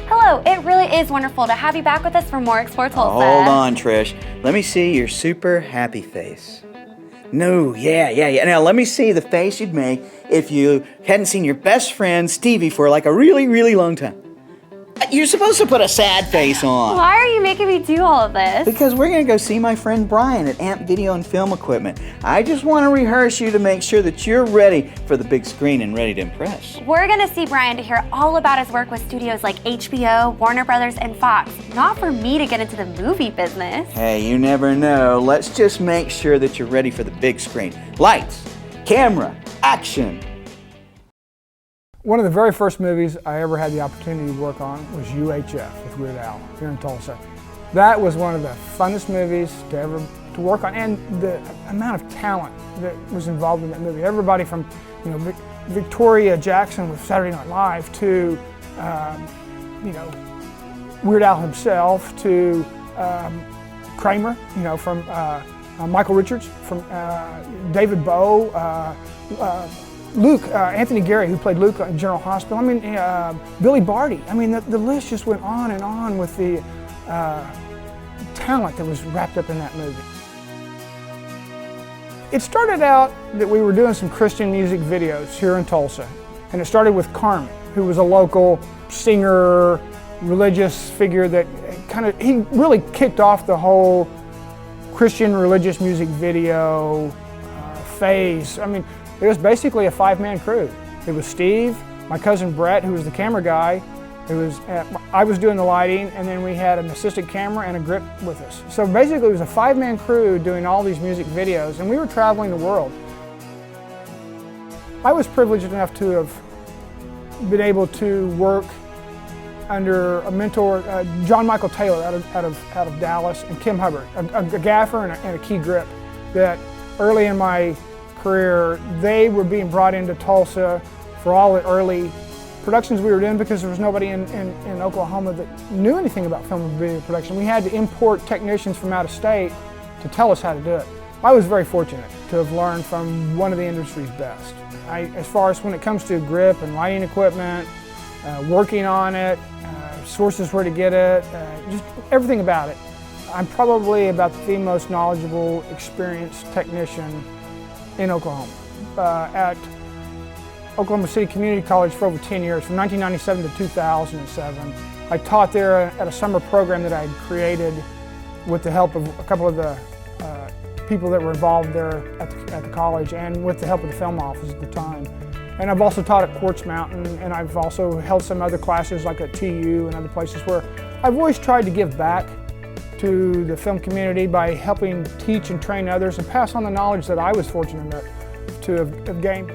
Hello, it really is wonderful to have you back with us for more Explore Tulsa. Hold on, Trish. Let me see your super happy face. No, yeah. Now let me see the face you'd make if you hadn't seen your best friend Stevie for like a really, really long time. You're supposed to put a sad face on. Why are you making me do all of this? Because we're going to go see my friend Brian at Amp Video and Film Equipment. I just want to rehearse you to make sure that you're ready for the big screen and ready to impress. We're going to see Brian to hear all about his work with studios like HBO, Warner Brothers, and Fox. Not for me to get into the movie business. Hey, you never know. Let's just make sure that you're ready for the big screen. Lights, camera, action. One of the very first movies I ever had the opportunity to work on was UHF with Weird Al here in Tulsa. That was one of the funnest movies to work on, and the amount of talent that was involved in that movie. Everybody from Victoria Jackson with Saturday Night Live to Weird Al himself to Kramer, from Michael Richards, from David Bowe. Luke, Anthony Gary, who played Luke in General Hospital. I mean, Billy Barty. I mean, the list just went on and on with the talent that was wrapped up in that movie. It started out that we were doing some Christian music videos here in Tulsa. And it started with Carmen, who was a local singer, religious figure that he really kicked off the whole Christian religious music video phase. I mean, it was basically a five-man crew. It was Steve, my cousin Brett, who was the camera guy. I was doing the lighting, and then we had an assistant camera and a grip with us. So basically it was a five-man crew doing all these music videos, and we were traveling the world. I was privileged enough to have been able to work under a mentor, John Michael Taylor out of Dallas, and Kim Hubbard, a gaffer and a key grip that early in my career, they were being brought into Tulsa for all the early productions we were doing because there was nobody in Oklahoma that knew anything about film and video production. We had to import technicians from out of state to tell us how to do it. I was very fortunate to have learned from one of the industry's best. As far as when it comes to grip and lighting equipment, working on it, sources where to get it, just everything about it. I'm probably about the most knowledgeable, experienced technician in Oklahoma, at Oklahoma City Community College for over 10 years, from 1997 to 2007. I taught there at a summer program that I had created with the help of a couple of the people that were involved there at the college and with the help of the film office at the time. And I've also taught at Quartz Mountain, and I've also held some other classes like at TU and other places where I've always tried to give back to the film community by helping teach and train others and pass on the knowledge that I was fortunate to have gained.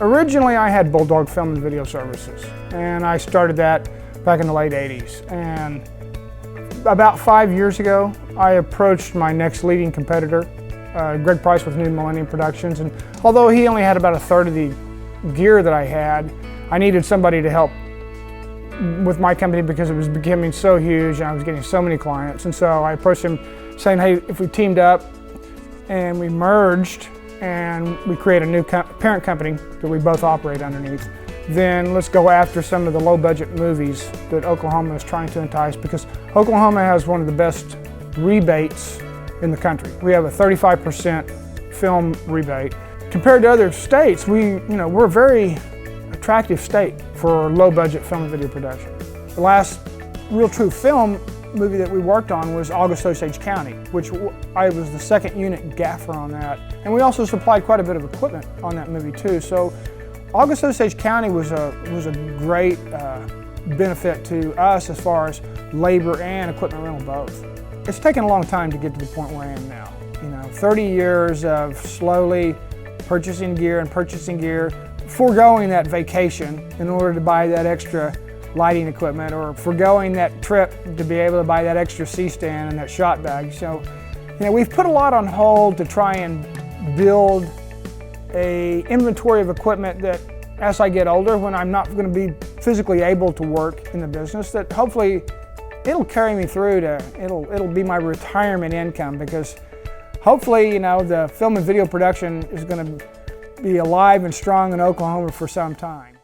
Originally, I had Bulldog Film and Video Services, and I started that back in the late 80s. And about 5 years ago, I approached my next leading competitor, Greg Price with New Millennium Productions, and although he only had about a third of the gear that I had, I needed somebody to help with my company because it was becoming so huge and I was getting so many clients. And so I approached him saying, hey, if we teamed up and we merged and we create a new parent company that we both operate underneath, then let's go after some of the low budget movies that Oklahoma is trying to entice, because Oklahoma has one of the best rebates in the country. We have a 35% film rebate. Compared to other states, we're a very attractive state for low budget film and video production. The last real true film movie that we worked on was August Osage County, which I was the second unit gaffer on that. And we also supplied quite a bit of equipment on that movie too. So August Osage County was a great benefit to us as far as labor and equipment rental both. It's taken a long time to get to the point where I am now. 30 years of slowly purchasing gear, foregoing that vacation in order to buy that extra lighting equipment, or foregoing that trip to be able to buy that extra C-stand and that shot bag. So, we've put a lot on hold to try and build an inventory of equipment that, as I get older, when I'm not going to be physically able to work in the business, that hopefully it'll carry me through to, it'll be my retirement income, because hopefully, the film and video production is going to be alive and strong in Oklahoma for some time.